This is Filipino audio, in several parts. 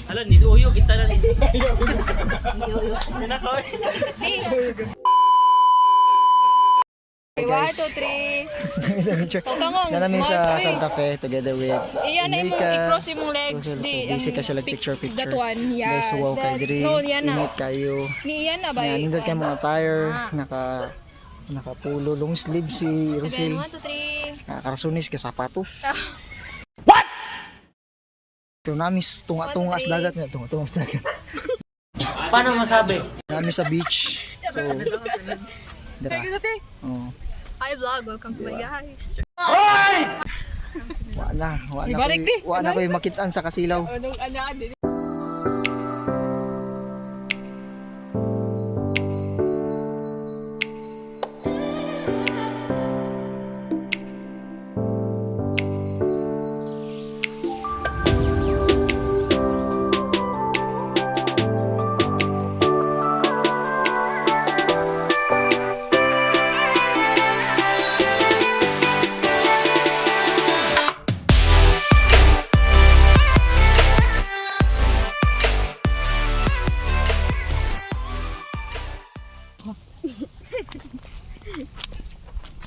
Hala, ni Uyo kita na ni. Guys, 1, 2, 3. Na namin sa Santa Fe together with Iyan na imong i-cross imong legs So, di. busy ka siya like picture. That one, yeah. Guys, wow kayo diri. No, yan na. Init kayo. Ni iyan na ba? Yan, nindot kayo mga attire. Nakapulo long sleeve si Rusil. 1, 2, 3. Karasunis ka sapatos. What? Pero namis tunga-tunga sa dagat nga. Tunga-tunga sa dagat. Paano masabi? Namis sa beach. So, dara. Oh. Hi vlog, welcome to my guys. Wala Ibalik di. ko yung makitaan sa kasilaw. Anong anaan din?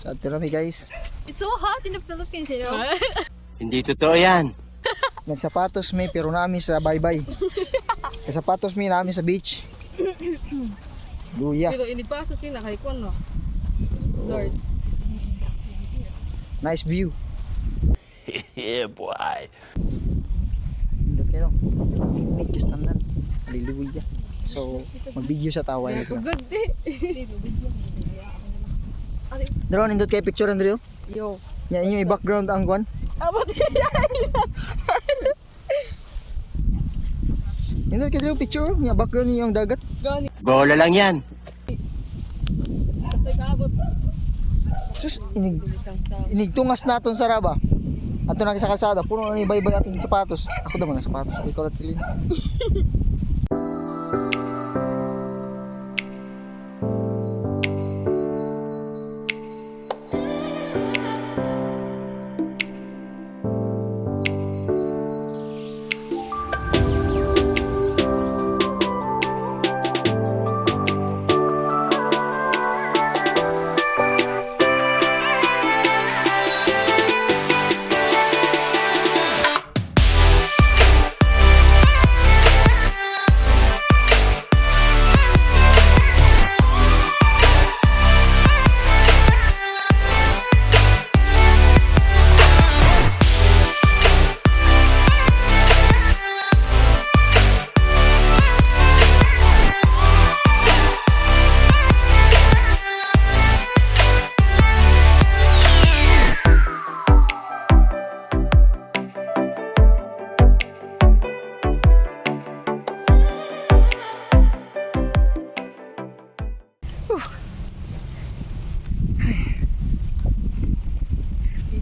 Sa atin guys. It's so hot in the Philippines, you know? Hindi totoo yan. Nagsapatos may pero nami sa bye-bye. Sapatos may nami sa beach. Luya. Pero inipaso sila kay Kon, no? Lord. Nice view. Yeah, boy. Hindi kayo. Init ka standan. Hallelujah. So, mag-video sa tawa. Good day. Daro, nindot kayo picture, Andrew? Yo. Yan yung i-background ang kwan. Abot Nindot kayo picture. Yung background niyo yung dagat. Gani. Bola lang yan. Abot. Sus, inigtungas naton sa raba. Ato na sa kalsada. Puno na ibay-ibay ating sapatos. Ako naman ang sapatos. Ikaw na tilin.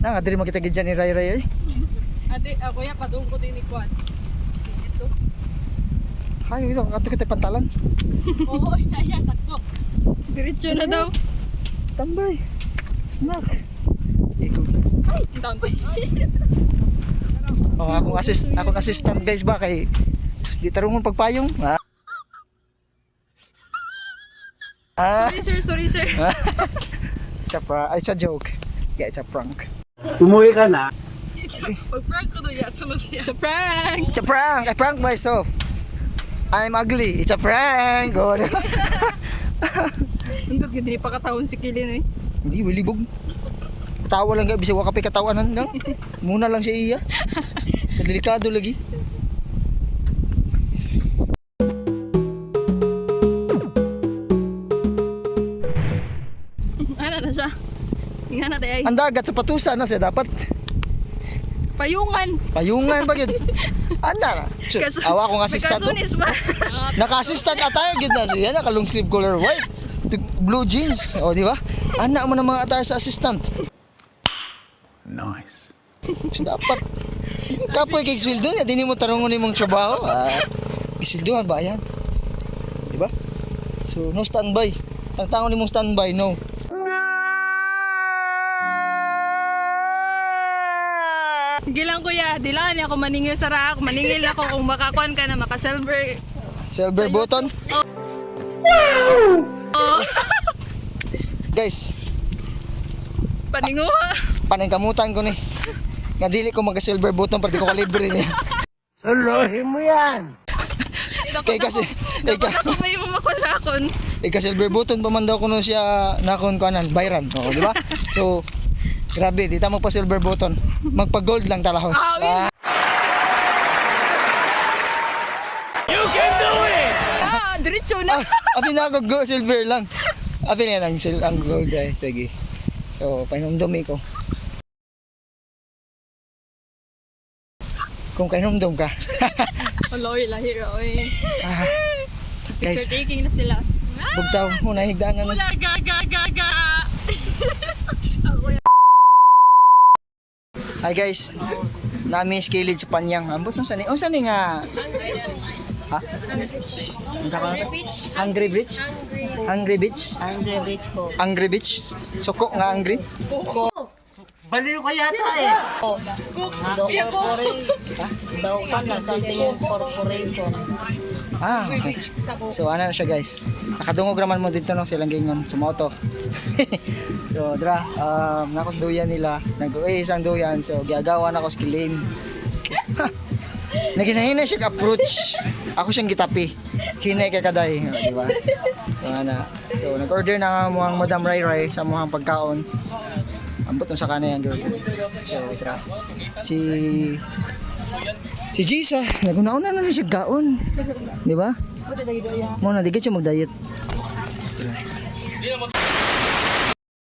Nga, diri makita gid dyan ni Ray Ray eh. Ate, ako ya padung ko din ni Kwan. Ito. Ay, ito, ato kita pantalan. Oo, inaya takto. Diretso na daw. Tambay. Snack. Ikaw. Ay, tambay. Oh, akong assistant guys ba kay sus, di tarungon pagpayong. Sorry sir. It's a joke. Yeah, it's a prank. Umuwi ka na. Pag-prank ko doon yan, sunod yan. It's a prank! It's a prank! I prank myself. I'm ugly. It's a prank. God. Hindot ka, di pa katawon si Kilin eh. Hindi, wilibog. Tawa lang gabi siya, wakapi katawanan lang. Muna lang siya iya. Delikado lagi. Ano na siya? Nga na tayo. Ang dagat sa patusa na siya dapat. Payungan! Payungan ba yun? Ana. Awa akong assistant. May kasunis ba? Naka-assistant attire gid na siya, naka long sleeve color white. Blue jeans, o di ba? Ana mo ng mga attire sa assistant. Nice. So dapat kapoy kay sweldo niya, dili mo tarungon imong trabaho. Isilduhan ba yan? Di ba? So no standby. Ang tangon nimong standby, no. Gilang kuya, dilaan niya ako maningil sa rack. Maningil ako kung makakuan ka na maka-silver. Silver button. Oh, Guys, paninguha. paningkamutan ko ni. Nga dili ko mag-silver button para di ko kalibre niya. Suluhin mo yan. Kay kasi, Dapat ako may mamakon. silver button pa man daw kuno siya nakon ko anan, bayran. Oo, di ba? So, grabe, di tamo pa silver button. Magpa-gold lang talahos. Diretso na. Abi na ako go silver lang. Abi na lang ang gold ay sige. So, painumdumi ko. Kung kainumdum ka. Aloy, lahira, oy. Ah, guys, Picture taking na sila. bugtaw muna higdaan na. Wala, gaga. Hi guys. Nami skilled sa Panyang. Ambot no sani. Oh sani nga. Ha? Unsa ka? Hungry Beach. Hungry Beach. Angry Rich po. Angry Beach. Suko nga angry. Baliw ka yata eh. Daw corporation. Daw ka na kanting corporation. Ah, okay. So ano na siya guys. Nakadungog raman mo dito no silang gingon sumoto. So dra nakos duyan nila. Isang duyan so giagawan ako sa kilim. Naginahinay siya approach. Ako siyang gitapi. Hinay kay kaday, di ba? So ana. So nag-order na nga mo ang Madam Rai Rai sa mga pagkaon. Ambot sa kanay ang girl. So dra. Si Jisa, naguna-una na siya gaon. Di ba? Mo na digit siya mag-diet.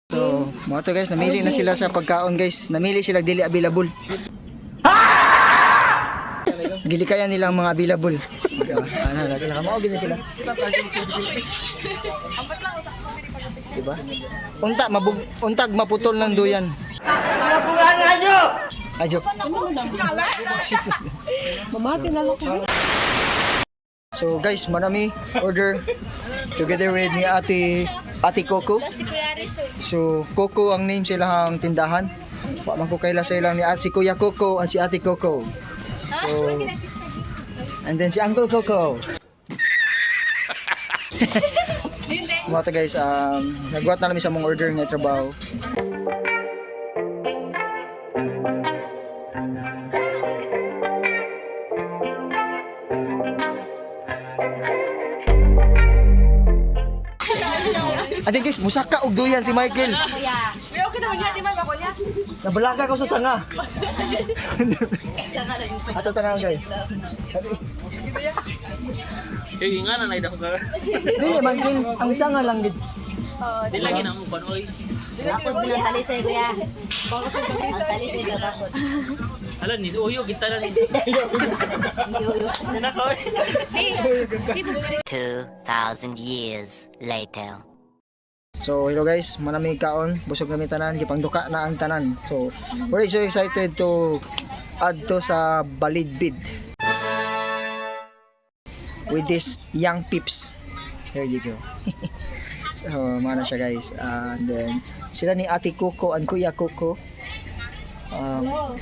So, mga to guys, namili na sila sa pagkaon guys. Namili sila dili available. Gilikayan nila ang mga available. Ano na sila, kamaugin na sila. Diba? Untag maputol ng duyan. Nakulangan nyo! Ay, joke. Mamati na lang ko. So guys, manami order together with ni Ate Coco. So Coco ang name sila ang tindahan. Wa man ko kaila sa ilang ni si Kuya Coco at si Ate Coco. So and then si Uncle Coco. Mga to guys, nagbuhat na namin sa mong order nga trabaho. Ate guys, musaka og duyan si Michael. Kuya, okay naman yan, di ba? Ako niya. Nabalaga ko sa sanga. Ato tanang guys. Nga na naida ko ka. Dili man king ang sanga lang gid. Di lagi na mo panoy. Bakod na talisay kuya. Ang talisay ka bakod. Alam ni uyo kita na ni. Yuyo. Nako. 2,000 years later. So hello guys, manami kaon, busog kami tanan, gipangduka na ang tanan. So we're so excited to add to sa Balidbid with this young peeps. Here you go. So mana siya guys. And then sila ni Ate Coco and Kuya Coco.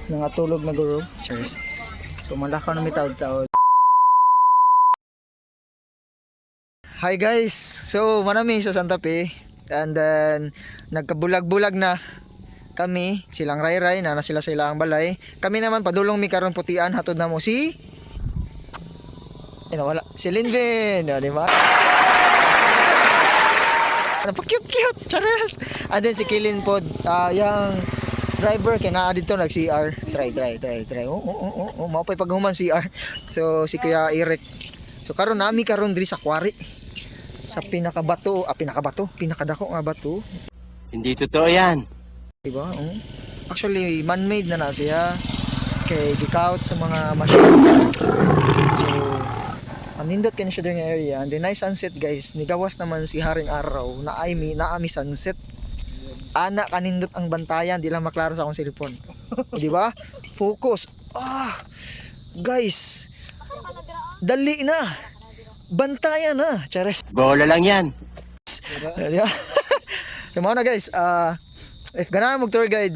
Nangatulog na guro. Cheers. So malakaw na may taod-taod. Hi guys. So manami sa Santa Fe. And then nagkabulag-bulag na kami, silang Rai-Rai na sila sa ilang balay. Kami naman padulong mi karon putian hatod na mo si wala si Linvin, di ba? Napaka-cute, charas. And then si Kilin pod, yung driver kay naa dito nag CR. Try. Mao pay paghuman CR. So si Kuya Eric. So karon nami karon diri sa Kwari. Sa pinakadako nga bato. Hindi totoo yan. Diba? Actually, man-made na siya. Kay gikaut sa mga machine. So, nindot ka na siya doon nga area. And then, nice sunset guys. Nigawas naman si Haring Araw. Naami sunset. Ana kanindot ang bantayan. Di lang maklaro sa akong cellphone. Diba? Focus. Guys. Dali na. Bantayan na, chares. Bola lang yan. So mga na guys, if ganahan mo tour guide,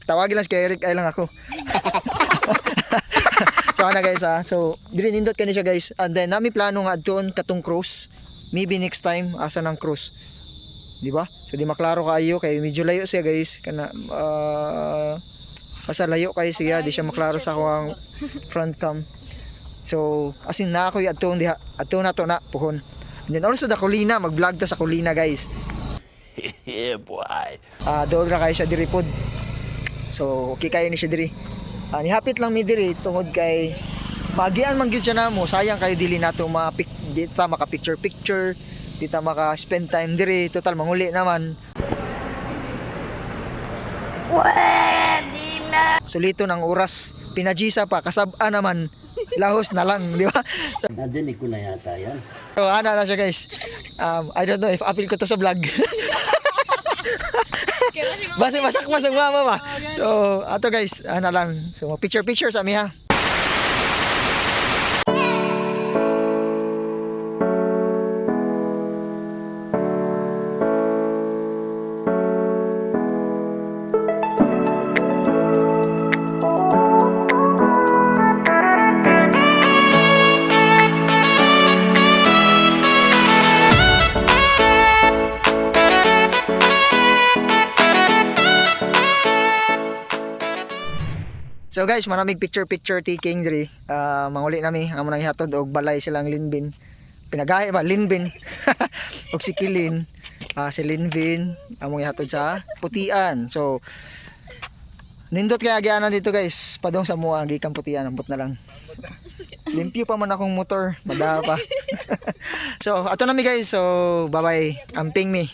tawagin lang si Eric ay lang ako. So ana guys so diri nindot kani siya guys, and then nami plano nga adton katong cruise, maybe next time asa nang cruise, di ba? So di maklaro kayo kay medyo layo siya guys, kana asa layo kay siya, di siya maklaro sa akong front cam. So as in na ako adton diha, adton na to na puhon. And then also the Colina, mag-vlog ta sa Colina guys. Yeah, boy. Doon ra kay siya diri pod. So okay kayo ni siya diri. Nihapit lang mi diri tungod kay magian man gyud siya namo, sayang kayo dili nato di ta maka picture, di ta maka spend time diri, total manguli naman. Sulito ng oras, pinajisa pa, kasab-a naman, lahos na lang, di ba? Nadinig ko na yata yan. So ana na siya guys. I don't know if apil ko to sa vlog. Basta masak masang mama ba. So ato guys, ana lang. So picture sa mi ha. So guys, maraming picture taking diri. Manguli nami amo nang ihatod og balay silang Linbin. Pinagahi ba Linbin? Og si Kilin, si Linvin among ihatod sa Putian. So nindot kaya agianan dito guys, padong sa mua gikan Putian, ambot na lang. Limpyo pa man akong motor, mada pa. So ato nami guys. So bye-bye. Amping mi.